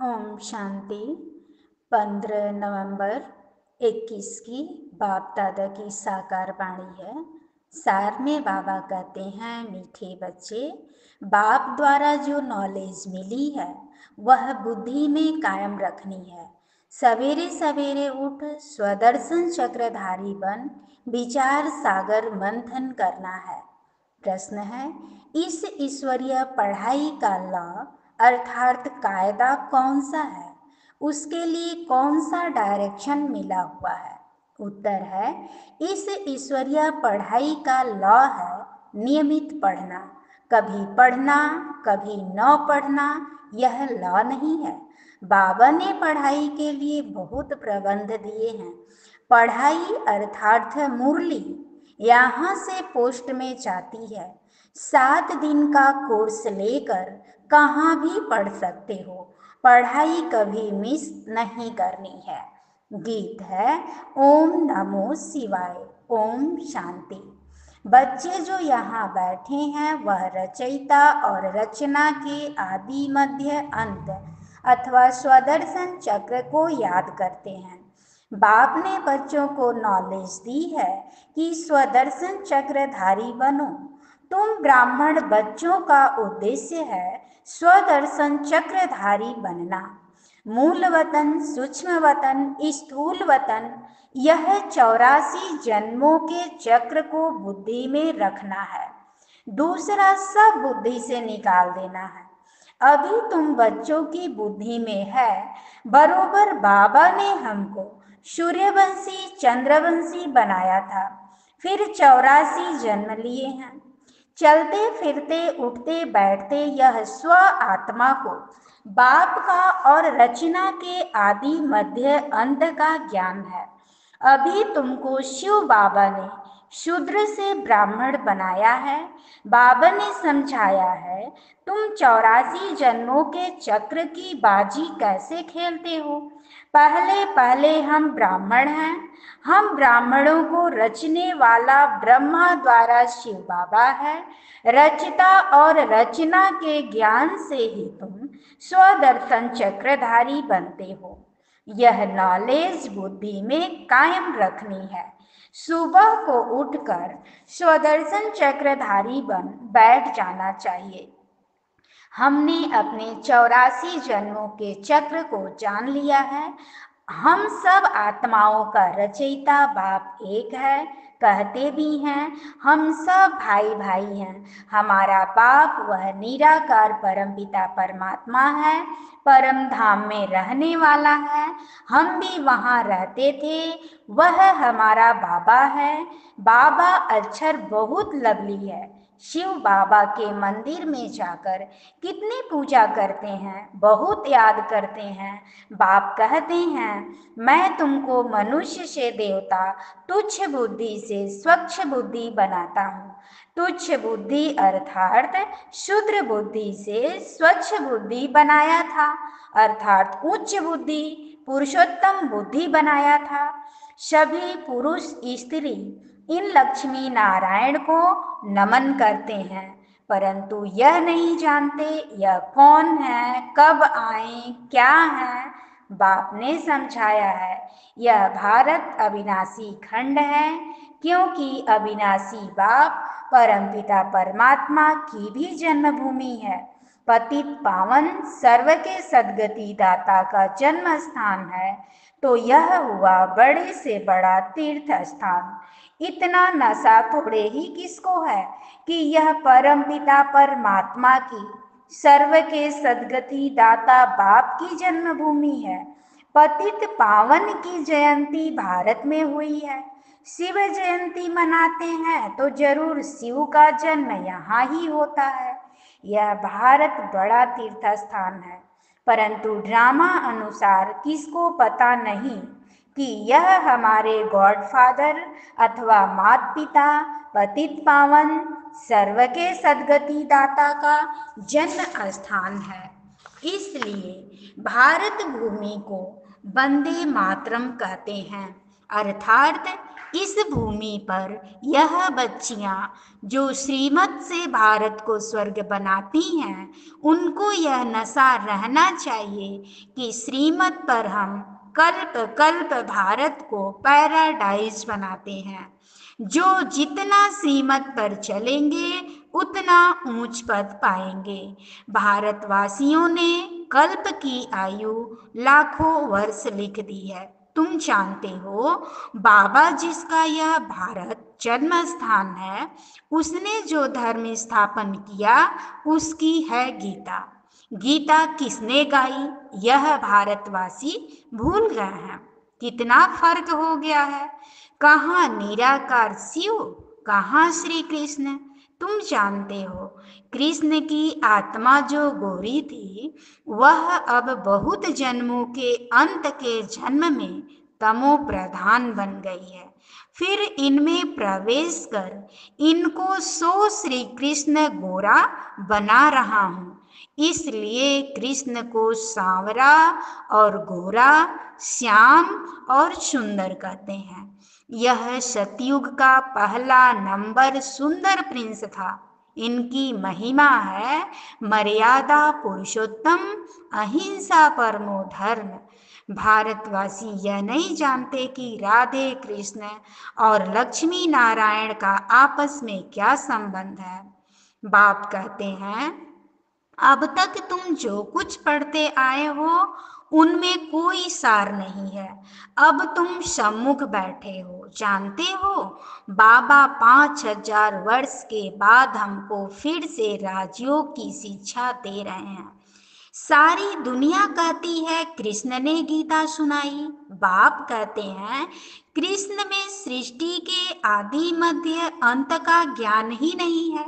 ओम शांति। 15 नवंबर 21 की बाप दादा की साकार वाणी है। सार में बाबा कहते हैं, मीठे बच्चे, बाप द्वारा जो नॉलेज मिली है वह बुद्धि में कायम रखनी है। सवेरे सवेरे उठ स्वदर्शन चक्रधारी बन विचार सागर मंथन करना है। प्रश्न है, इस ईश्वरीय पढ़ाई का लॉ अर्थात कायदा कौन सा है? उसके लिए कौन सा डायरेक्शन मिला हुआ है? उत्तर है, इस ईश्वरीय पढ़ाई का लॉ है नियमित पढ़ना। कभी पढ़ना कभी न पढ़ना, यह लॉ नहीं है। बाबा ने पढ़ाई के लिए बहुत प्रबंध दिए हैं। पढ़ाई अर्थात मुरली यहाँ से पोस्ट में जाती है। 7 दिन का कोर्स लेकर कहाँ भी पढ़ सकते हो। पढ़ाई कभी मिस नहीं करनी है। गीत है ओम नमो शिवाय। ओम शांति। बच्चे जो यहाँ बैठे हैं वह रचयिता और रचना के आदि मध्य अंत अथवा स्वदर्शन चक्र को याद करते हैं। बाप ने बच्चों को नॉलेज दी है कि स्वदर्शन चक्रधारी बनो। तुम ब्राह्मण बच्चों का उद्देश्य है स्वदर्शन चक्रधारी बनना। मूल वतन, सूक्ष्म वतन, स्थूल वतन, यह 84 जन्मों के चक्र को बुद्धि में रखना है। दूसरा सब बुद्धि से निकाल देना है। अभी तुम बच्चों की बुद्धि में है। बरोबर बाबा ने हमको सूर्यवंशी चंद्रवंशी बनाया था, फिर 84 जन्म लिए हैं। चलते फिरते उठते बैठते यह स्व आत्मा को बाप का और रचना के आदि मध्य अंत का ज्ञान है। अभी तुमको शिव बाबा ने शूद्र से ब्राह्मण बनाया है। बाबा ने समझाया है तुम 84 जन्मों के चक्र की बाजी कैसे खेलते हो। पहले पहले हम ब्राह्मण हैं। हम ब्राह्मणों को रचने वाला ब्रह्मा द्वारा शिव बाबा है। रचता और रचना के ज्ञान से ही तुम स्वदर्शन चक्रधारी बनते हो। यह नॉलेज बुद्धि में कायम रखनी है। सुबह को उठकर स्वदर्शन चक्रधारी बन बैठ जाना चाहिए। हमने अपने 84 जन्मों के चक्र को जान लिया है। हम सब आत्माओं का रचयिता बाप एक है, कहते भी हैं। हम सब भाई भाई हैं। हमारा बाप वह निराकार परमपिता परमात्मा है, परम धाम में रहने वाला है। हम भी वहाँ रहते थे। वह हमारा बाबा है। बाबा अक्षर बहुत लवली है। शिव बाबा के मंदिर में जाकर कितनी पूजा करते हैं, बहुत याद करते हैं। बाप कहते हैं, मैं तुमको मनुष्य से देवता तुच्छ बुद्धि से स्वच्छ बुद्धि बनाता हूँ। तुच्छ बुद्धि अर्थात शुद्र बुद्धि से स्वच्छ बुद्धि बनाया था, अर्थात उच्च बुद्धि पुरुषोत्तम बुद्धि बनाया था। सभी पुरुष स्त्री इन लक्ष्मी नारायण को नमन करते हैं, परंतु यह नहीं जानते यह कौन है, कब आए, क्या है। बाप ने समझाया है यह भारत अविनाशी खंड है, क्योंकि अविनाशी बाप परमपिता परमात्मा की भी जन्मभूमि है। पतित पावन सर्व के सद्गति दाता का जन्म स्थान है, तो यह हुआ बड़े से बड़ा तीर्थ स्थान। इतना नशा थोड़े ही किसको है कि यह परमपिता परमात्मा की सर्व के सद्गति दाता बाप की जन्मभूमि है। पतित पावन की जयंती भारत में हुई है। शिव जयंती मनाते हैं तो जरूर शिव का जन्म यहाँ ही होता है। यह भारत बड़ा तीर्थ स्थान है, परंतु ड्रामा अनुसार किसको पता नहीं कि यह हमारे गॉडफादर अथवा माता पिता पतित पावन सर्व के सद्गति दाता का जन्म स्थान है। इसलिए भारत भूमि को वंदे मातरम कहते हैं, अर्थात इस भूमि पर यह बच्चियां जो श्रीमत से भारत को स्वर्ग बनाती हैं, उनको यह नशा रहना चाहिए कि श्रीमत पर हम कल्प कल्प भारत को पैराडाइज बनाते हैं। जो जितना श्रीमत पर चलेंगे उतना ऊंच पद पाएंगे। भारतवासियों ने कल्प की आयु लाखों वर्ष लिख दी है। तुम जानते हो, बाबा जिसका यह भारत जन्म स्थान है, उसने जो धर्म स्थापन किया उसकी है गीता। गीता किसने गाई, यह भारतवासी भूल गए हैं। कितना फर्क हो गया है। कहाँ निराकार शिव, कहाँ श्री कृष्ण। तुम जानते हो, कृष्ण की आत्मा जो गोरी थी, वह अब बहुत जन्मों के अंत के जन्म में तमो प्रधान बन गई है। फिर इनमें प्रवेश कर इनको सो श्री कृष्ण गोरा बना रहा हूँ। इसलिए कृष्ण को सांवरा और गोरा, श्याम और सुंदर कहते हैं। यह सतयुग का पहला नंबर सुंदर प्रिंस था। इनकी महिमा है मर्यादा पुरुषोत्तम, अहिंसा परमो धर्म। भारतवासी यह नहीं जानते कि राधे कृष्ण और लक्ष्मी नारायण का आपस में क्या संबंध है। बाप कहते हैं, अब तक तुम जो कुछ पढ़ते आए हो उनमें कोई सार नहीं है। अब तुम सम्मुख बैठे हो, जानते हो, बाबा 5000 वर्ष के बाद हमको फिर से राजयोग की शिक्षा दे रहे हैं। सारी दुनिया कहती है कृष्ण ने गीता सुनाई। बाप कहते हैं, कृष्ण में सृष्टि के आदि मध्य अंत का ज्ञान ही नहीं है।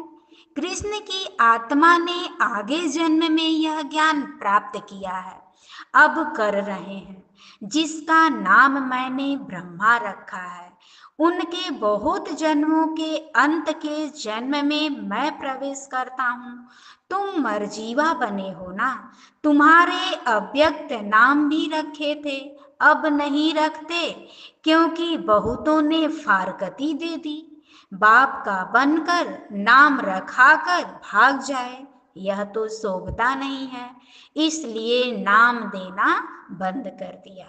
कृष्ण की आत्मा ने आगे जन्म में यह ज्ञान प्राप्त किया है, अब कर रहे हैं, जिसका नाम मैंने ब्रह्मा रखा है। उनके बहुत जन्मों के अंत के जन्म में मैं प्रवेश करता हूँ। तुम मरजीवा बने हो ना। तुम्हारे अव्यक्त नाम भी रखे थे, अब नहीं रखते, क्योंकि बहुतों ने फारकती दे दी। बाप का बनकर नाम रखाकर भाग जाए, यह तो शोभता नहीं है, इसलिए नाम देना बंद कर दिया।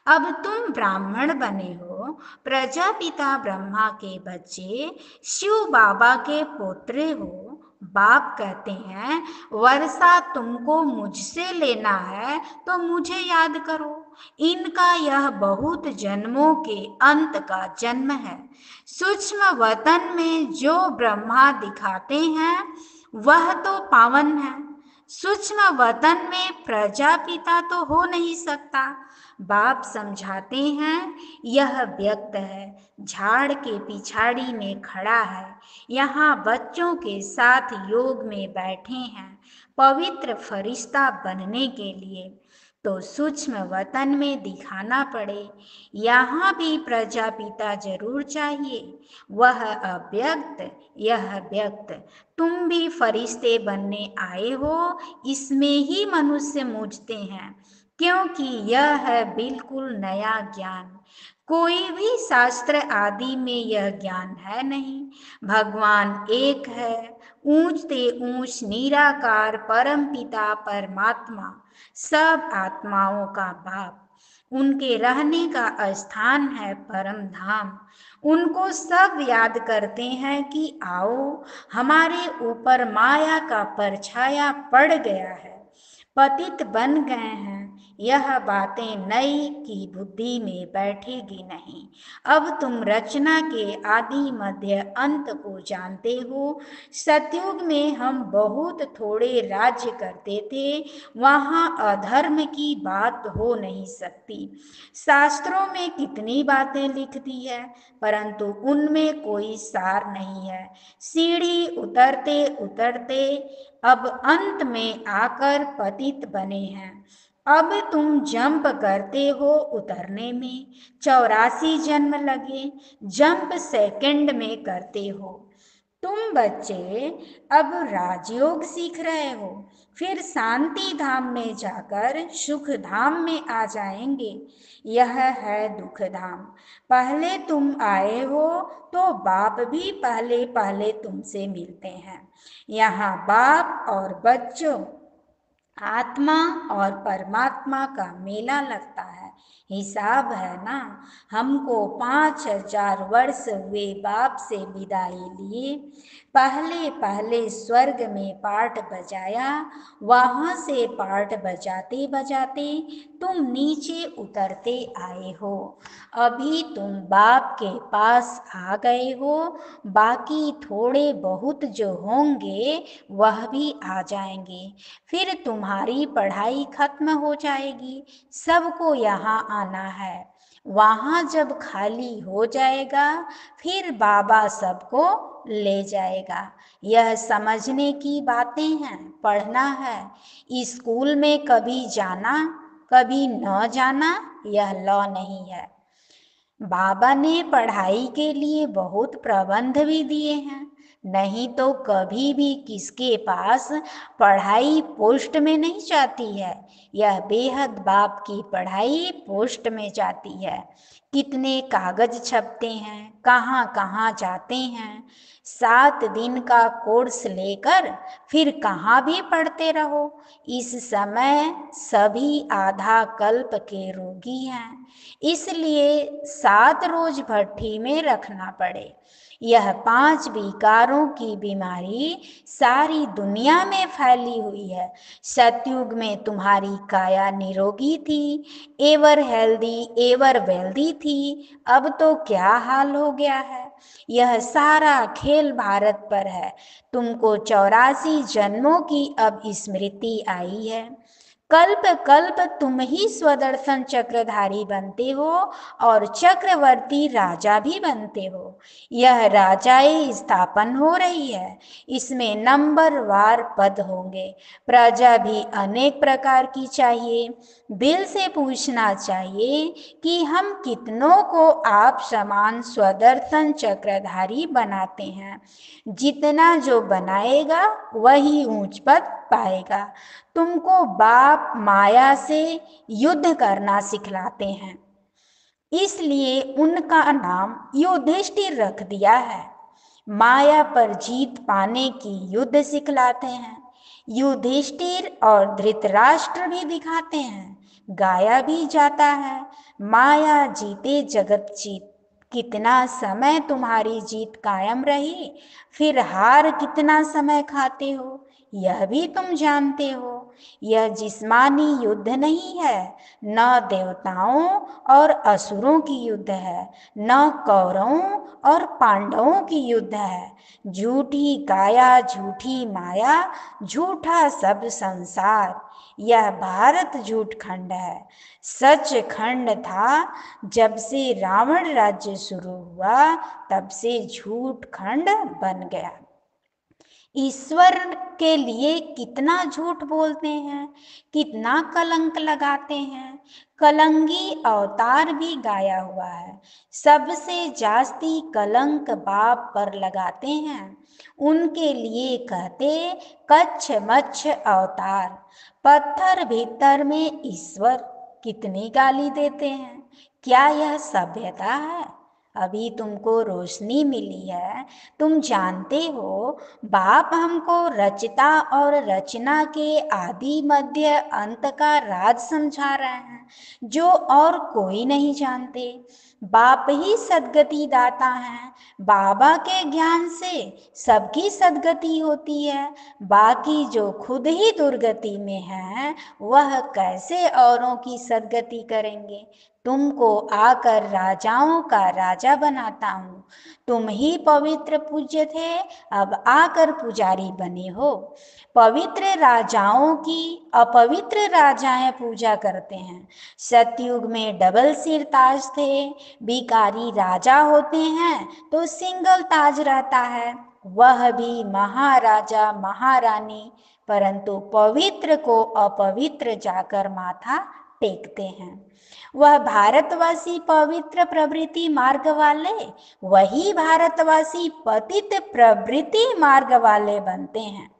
अब तुम ब्राह्मण बने हो, प्रजापिता ब्रह्मा के बच्चे, शिव बाबा के पोत्रे हो। बाप कहते हैं, वर्षा तुमको मुझसे लेना है तो मुझे याद करो। इनका यह बहुत जन्मों के अंत का जन्म है। सूक्ष्म वतन में जो ब्रह्मा दिखाते हैं वह तो पावन है। सूक्ष्म वतन में प्रजापिता तो हो नहीं सकता। बाप समझाते हैं, यह व्यक्त है, झाड़ के पिछाड़ी में खड़ा है, यहाँ बच्चों के साथ योग में बैठे हैं पवित्र फरिश्ता बनने के लिए। तो सूक्ष्म वतन में दिखाना पड़े, यहाँ भी प्रजापिता जरूर चाहिए। वह अव्यक्त, यह व्यक्त। तुम भी फरिश्ते बनने आए हो, इसमें ही मनुष्य मूझते हैं, क्योंकि यह है बिल्कुल नया ज्ञान। कोई भी शास्त्र आदि में यह ज्ञान है नहीं। भगवान एक है, ऊंच ते ऊंच निराकार परम पिता परमात्मा, सब आत्माओं का बाप। उनके रहने का स्थान है परम धाम। उनको सब याद करते हैं कि आओ, हमारे ऊपर माया का परछाया पड़ गया है, पतित बन गए हैं। यह बातें नई की बुद्धि में बैठेगी नहीं। अब तुम रचना के आदि मध्य अंत को जानते हो। सतयुग में हम बहुत थोड़े राज्य करते थे, वहाँ अधर्म की बात हो नहीं सकती। शास्त्रों में कितनी बातें लिख दी है, परंतु उनमें कोई सार नहीं है। सीढ़ी उतरते उतरते अब अंत में आकर पतित बने हैं। अब तुम जंप करते हो उतरने में, 84 जन्म लगे, जंप सेकंड में करते हो। तुम बच्चे अब राजयोग सीख रहे हो, फिर शांति धाम में जाकर सुख धाम में आ जाएंगे। यह है दुख धाम। पहले तुम आए हो तो बाप भी पहले पहले तुमसे मिलते हैं। यहाँ बाप और बच्चों, आत्मा और परमात्मा का मेला लगता है। हिसाब है ना। हमको 5,000 वर्ष हुए बाप से विदाई लिए। पहले पहले स्वर्ग में पाठ बजाया, वहाँ से पाठ बजाते बजाते तुम नीचे उतरते आए हो। अभी तुम बाप के पास आ गए हो। बाकी थोड़े बहुत जो होंगे वह भी आ जाएंगे। फिर तुम्हारी पढ़ाई खत्म हो जाएगी। सबको यहाँ आना है। वहाँ जब खाली हो जाएगा फिर बाबा सबको ले जाएगा। यह समझने की बातें हैं, पढ़ना है। स्कूल में कभी जाना कभी न जाना यह लॉ नहीं है। बाबा ने पढ़ाई के लिए बहुत प्रबंध भी दिए हैं। नहीं तो कभी भी किसके पास पढ़ाई पोस्ट में नहीं जाती है। यह बेहद बाप की पढ़ाई पोस्ट में जाती है। कितने कागज छपते हैं, कहाँ कहाँ जाते हैं। 7 दिन का कोर्स लेकर फिर कहाँ भी पढ़ते रहो। इस समय सभी आधा कल्प के रोगी हैं, इसलिए 7 रोज भट्ठी में रखना पड़े। यह 5 विकारों की बीमारी सारी दुनिया में फैली हुई है। सतयुग में तुम्हारी काया निरोगी थी, एवर हेल्दी एवर वेल्दी थी। अब तो क्या हाल हो गया है। यह सारा खेल भारत पर है। तुमको 84 जन्मों की अब स्मृति आई है। कल्प कल्प तुम ही स्वदर्शन चक्रधारी बनते हो और चक्रवर्ती राजा भी बनते हो। यह राजाई स्थापन हो रही है। इसमें नंबरवार पद होंगे। प्रजा भी अनेक प्रकार की चाहिए। दिल से पूछना चाहिए कि हम कितनों को आप समान स्वदर्शन चक्रधारी बनाते हैं। जितना जो बनाएगा वही ऊंच पद पाएगा। तुमको बाप माया से युद्ध करना सिखलाते हैं, इसलिए उनका नाम युधिष्ठिर रख दिया है। माया पर जीत पाने की युद्ध सिखलाते हैं। युधिष्ठिर और धृतराष्ट्र भी दिखाते हैं। गाया भी जाता है, माया जीते जगत जीत। कितना समय तुम्हारी जीत कायम रही, फिर हार कितना समय खाते हो यह भी तुम जानते हो। यह जिस्मानी युद्ध नहीं है, न देवताओं और असुरों की युद्ध है, न कौरवों और पांडवों की युद्ध है। झूठी काया, झूठी माया, झूठा सब संसार। यह भारत झूठ खंड है। सच खंड था जब से रावण राज्य शुरू हुआ, तब से झूठ खंड बन गया। ईश्वर के लिए कितना झूठ बोलते हैं, कितना कलंक लगाते हैं। कलंगी अवतार भी गाया हुआ है। सबसे जास्ती कलंक बाप पर लगाते हैं। उनके लिए कहते कच्छ मच्छ अवतार। पत्थर भीतर में ईश्वर कितनी गाली देते हैं। क्या यह सभ्यता है? अभी तुमको रोशनी मिली है। तुम जानते हो बाप हमको रचता और रचना के आदि मध्य अंत का राज समझा रहे हैं, जो और कोई नहीं जानते। बाप ही सद्गति दाता है। बाबा के ज्ञान से सबकी सद्गति होती है। बाकी जो खुद ही दुर्गति में है वह कैसे औरों की सद्गति करेंगे। तुमको आकर राजाओं का राजा बनाता हूँ। तुम ही पवित्र पूज्य थे, अब आकर पुजारी बने हो। पवित्र राजाओं की अपवित्र राजाएं पूजा करते हैं। सतयुग में डबल सिर ताज थे। भिखारी राजा होते हैं तो सिंगल ताज रहता है, वह भी महाराजा महारानी। परंतु पवित्र को अपवित्र जाकर माथा टेकते हैं। वह भारतवासी पवित्र प्रवृत्ति मार्ग वाले, वही भारतवासी पतित प्रवृत्ति मार्ग वाले बनते हैं।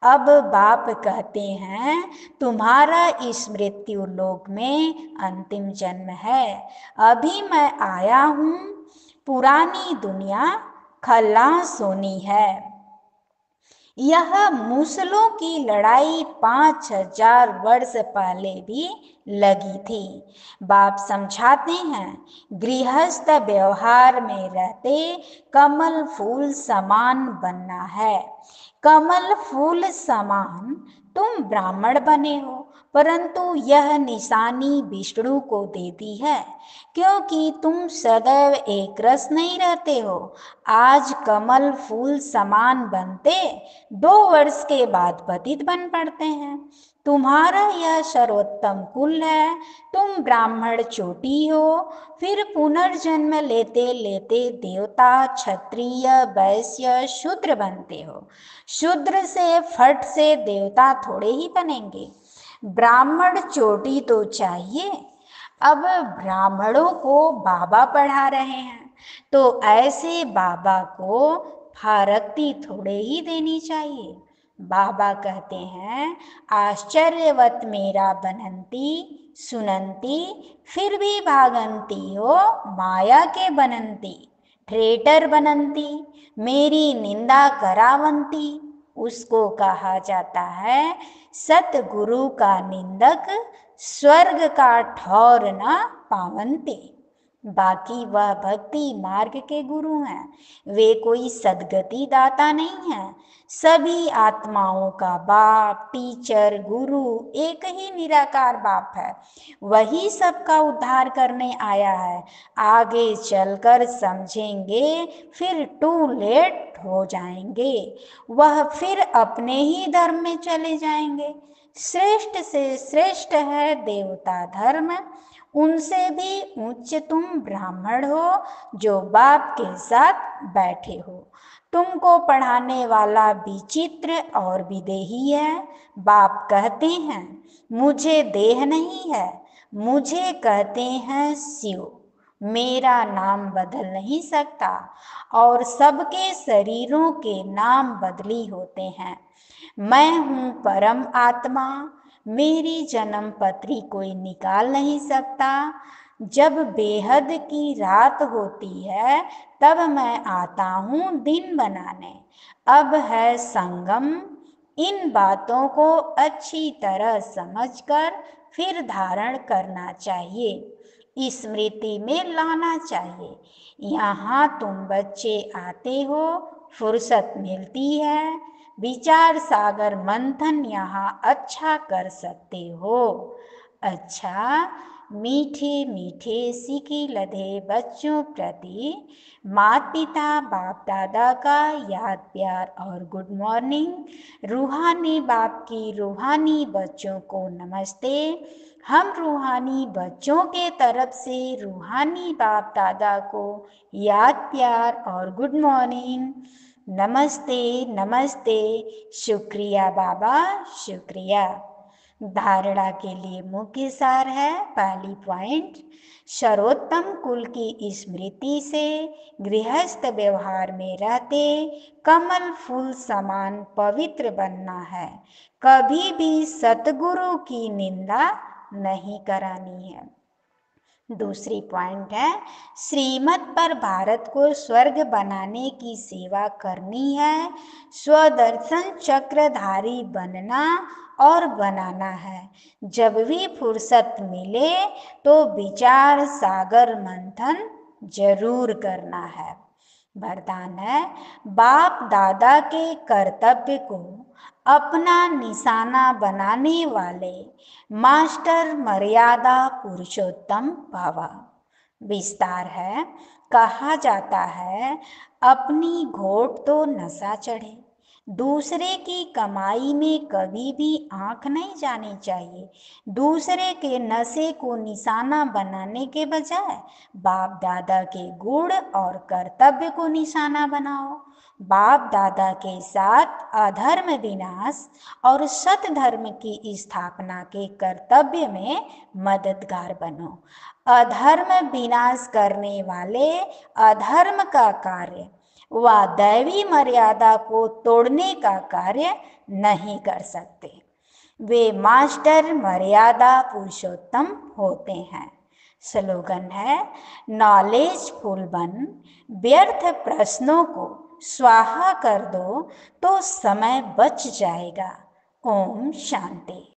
अब बाप कहते हैं तुम्हारा इस मृत्यु लोक में अंतिम जन्म है। अभी मैं आया हूँ, पुरानी दुनिया खल्लास होनी है। यह मुसलों की लड़ाई 5000 वर्ष पहले भी लगी थी। बाप समझाते हैं गृहस्थ व्यवहार में रहते कमल फूल समान बनना है। कमल फूल समान तुम ब्राह्मण बने हो, परंतु यह निशानी विष्णु को देती है, क्योंकि तुम सदैव एक रस नहीं रहते हो। आज कमल फूल समान बनते 2 वर्ष के बाद पतित बन पड़ते हैं। तुम्हारा यह सर्वोत्तम कुल है, तुम ब्राह्मण चोटी हो, फिर पुनर्जन्म लेते लेते देवता, क्षत्रिय, वैश्य, शूद्र बनते हो। शूद्र से फट से देवता थोड़े ही बनेंगे, ब्राह्मण चोटी तो चाहिए। अब ब्राह्मणों को बाबा पढ़ा रहे हैं, तो ऐसे बाबा को फारक्ति थोड़े ही देनी चाहिए। बाबा कहते हैं आश्चर्यवत मेरा बनंती सुनंती, फिर भी भागंती हो माया के बनंती। ट्रेटर बनंती, मेरी निंदा करावंती, उसको कहा जाता है सतगुरु का निंदक, स्वर्ग का ठौर न पावंती। बाकी वह भक्ति मार्ग के गुरु हैं, वे कोई सदगति दाता नहीं है। सभी आत्माओं का बाप, टीचर, गुरु एक ही निराकार बाप है। वही सबका उद्धार करने आया है। आगे चलकर समझेंगे, फिर टू लेट हो जाएंगे। वह फिर अपने ही धर्म में चले जाएंगे। श्रेष्ठ से श्रेष्ठ है देवता धर्म, उनसे भी उच्च तुम ब्राह्मण हो जो बाप के साथ बैठे हो। तुमको पढ़ाने वाला विचित्र और विदेही है। बाप कहते हैं मुझे देह नहीं है, मुझे कहते हैं शिव। मेरा नाम बदल नहीं सकता, और सबके शरीरों के नाम बदली होते हैं। मैं हूँ परम आत्मा, मेरी जन्म पत्री कोई निकाल नहीं सकता। जब बेहद की रात होती है तब मैं आता हूँ दिन बनाने। अब है संगम, इन बातों को अच्छी तरह समझकर फिर धारण करना चाहिए, स्मृति में लाना चाहिए। यहाँ तुम बच्चे आते हो, फुर्सत मिलती है, विचार सागर मंथन यहाँ अच्छा कर सकते हो। अच्छा, मीठे मीठे सीखी लधे बच्चों प्रति माता पिता बाप दादा का याद प्यार और गुड मॉर्निंग। रूहानी बाप की रूहानी बच्चों को नमस्ते। हम रूहानी बच्चों के तरफ से रूहानी बाप दादा को याद प्यार और गुड मॉर्निंग। नमस्ते नमस्ते, शुक्रिया बाबा शुक्रिया। धारणा के लिए मुख्य सार है, पहली पॉइंट, सर्वोत्तम कुल की स्मृति से गृहस्थ व्यवहार में रहते कमल फूल समान पवित्र बनना है। कभी भी सतगुरु की निंदा नहीं करानी है। दूसरी पॉइंट है, श्रीमत पर भारत को स्वर्ग बनाने की सेवा करनी है। स्वदर्शन चक्रधारी बनना और बनाना है। जब भी फुर्सत मिले तो विचार सागर मंथन जरूर करना है। वरदान है, बाप दादा के कर्तव्य को अपना निशाना बनाने वाले मास्टर मर्यादा पुरुषोत्तम भव। विस्तार है, कहा जाता है अपनी घोट तो नशा चढ़े, दूसरे की कमाई में कभी भी आंख नहीं जानी चाहिए। दूसरे के नशे को निशाना बनाने के बजाय बाप दादा के गुण और कर्तव्य को निशाना बनाओ। बाप दादा के साथ अधर्म विनाश और सत धर्म की स्थापना के कर्तव्य में मददगार बनो। अधर्म विनाश करने वाले अधर्म का कार्य व दैवी मर्यादा को तोड़ने का कार्य नहीं कर सकते। वे मास्टर मर्यादा पुरुषोत्तम होते हैं। स्लोगन है, नॉलेजफुल बन, व्यर्थ प्रश्नों को स्वाहा कर दो तो समय बच जाएगा। ओम शांति।